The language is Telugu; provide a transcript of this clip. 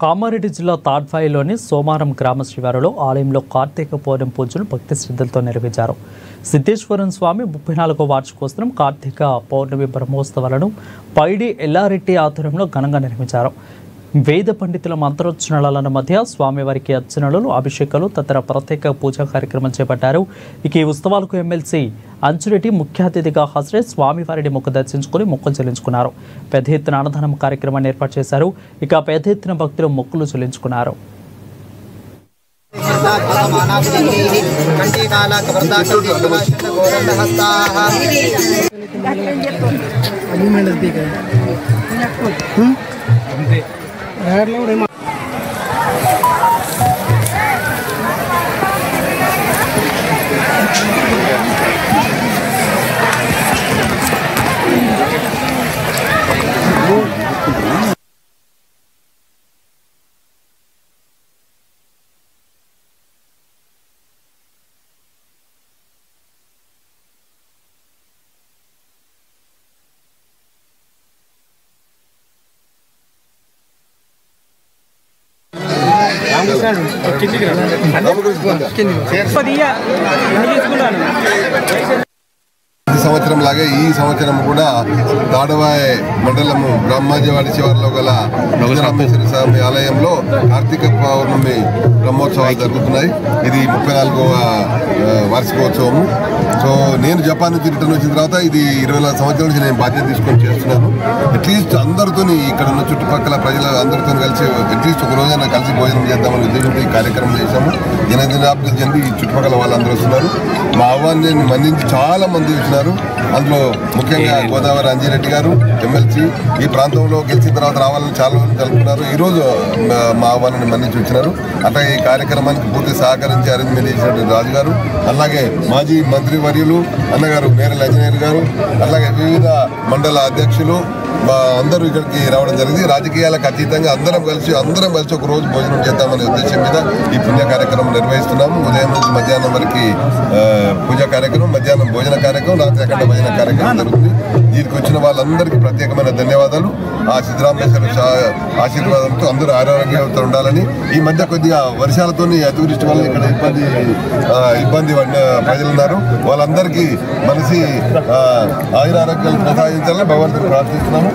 కామారెడ్డి జిల్లా తాడ్వాయిలోని సోమారం గ్రామ శివారులో ఆలయంలో కార్తీక పౌర్ణమి పూజలు భక్తి శ్రద్ధలతో నిర్వహించారు. సిద్ధేశ్వరం స్వామి 34వ వార్షికోత్సవం కార్తీక పౌర్ణమి బ్రహ్మోత్సవాలను పైడి ఎల్లారెడ్డి ఆధ్వర్యంలో ఘనంగా నిర్వహించారు. వేద పండితుల మంత్రోచ్చరణల మధ్య స్వామివారికి అర్చనలు, అభిషేకాలు తదితర ప్రత్యేక పూజా కార్యక్రమం చేపట్టారు. ఇక ఈ ఉత్సవాలకు ఎమ్మెల్సీ అంచురెడ్డి ముఖ్య అతిథిగా హాజరై స్వామివారిని మొక్కు దర్శించుకుని మొక్కులు చెల్లించుకున్నారు. పెద్ద ఎత్తున అన్నదానం కార్యక్రమాన్ని ఏర్పాటు చేశారు. ఇక పెద్ద ఎత్తున భక్తులు మొక్కులు చెల్లించుకున్నారు. సంవత్సరం లాగే ఈ సంవత్సరం కూడా తాడ్వాయి మండలము బ్రహ్మాజవాడి శివారులో గల రామేశ్వర స్వామి ఆలయంలో కార్తీక పౌర్ణమి బ్రహ్మోత్సవాలు జరుగుతున్నాయి. ఇది 34వ వార్షికోత్సవము. సో నేను జపాన్ నుంచి రిటర్న్ వచ్చిన తర్వాత ఇది 20 సంవత్సరాల నుంచి నేను బాధ్యత తీసుకొని చేస్తున్నాను. అట్లీస్ట్ అందరితో ఇక్కడ ఉన్న చుట్టుపక్కల ప్రజల అందరితో కలిసి అట్లీస్ట్ ఒక రోజైనా కలిసి భోజనం చేద్దామని ఉద్దేశంతో ఈ కార్యక్రమం చేశాము. దినాభివృద్ధి చెంది ఈ చుట్టుపక్కల వాళ్ళందరూ వస్తున్నారు. మా ఆహ్వాన్ని మన్నించి చాలా మంది వచ్చినారు. అందులో ముఖ్యంగా గోదావరి అంజిరెడ్డి గారు ఎమ్మెల్సీ ఈ ప్రాంతంలో గెలిచిన తర్వాత రావాలని చాలా మంది కలుపుకున్నారు. ఈరోజు మా ఆహ్వానాన్ని మన్నించి వచ్చినారు. అట్లా ఈ కార్యక్రమానికి పూర్తి సహకరించి అరేంజ్మెంట్ చేసినటువంటి రాజు గారు, అలాగే మాజీ మంత్రి వర్యులు అన్నగారు నేరల అంజనేయులు గారు, అలాగే వివిధ మండల అధ్యక్షులు అందరూ ఇక్కడికి రావడం జరిగింది. రాజకీయాలకు అతీతంగా అందరం కలిసి ఒక రోజు భోజనం చేద్దామనే ఉద్దేశం మీద ఈ పుణ్య కార్యక్రమం నిర్వహిస్తున్నాము. ఉదయం నుంచి మధ్యాహ్నం వరకు పూజా కార్యక్రమం, మధ్యాహ్నం భోజన కార్యక్రమం, రాత్రి అక్కడ భోజన కార్యక్రమం జరుగుతుంది. దీనికి వచ్చిన వాళ్ళందరికీ ప్రత్యేకమైన ధన్యవాదాలు. ఆ సిద్ధరామేశ్వర ఆశీర్వాదంతో అందరూ ఆరోగ్యంతో ఉండాలని. ఈ మధ్య కొద్దిగా వర్షాలతో అతివృష్టి వల్ల ఇక్కడ ఇబ్బంది ప్రజలు ఉన్నారు. వాళ్ళందరికీ మనసి ఆయురారోగ్యాలు ప్రసాదించాలని భగవంతుని ప్రార్థిస్తున్నాము.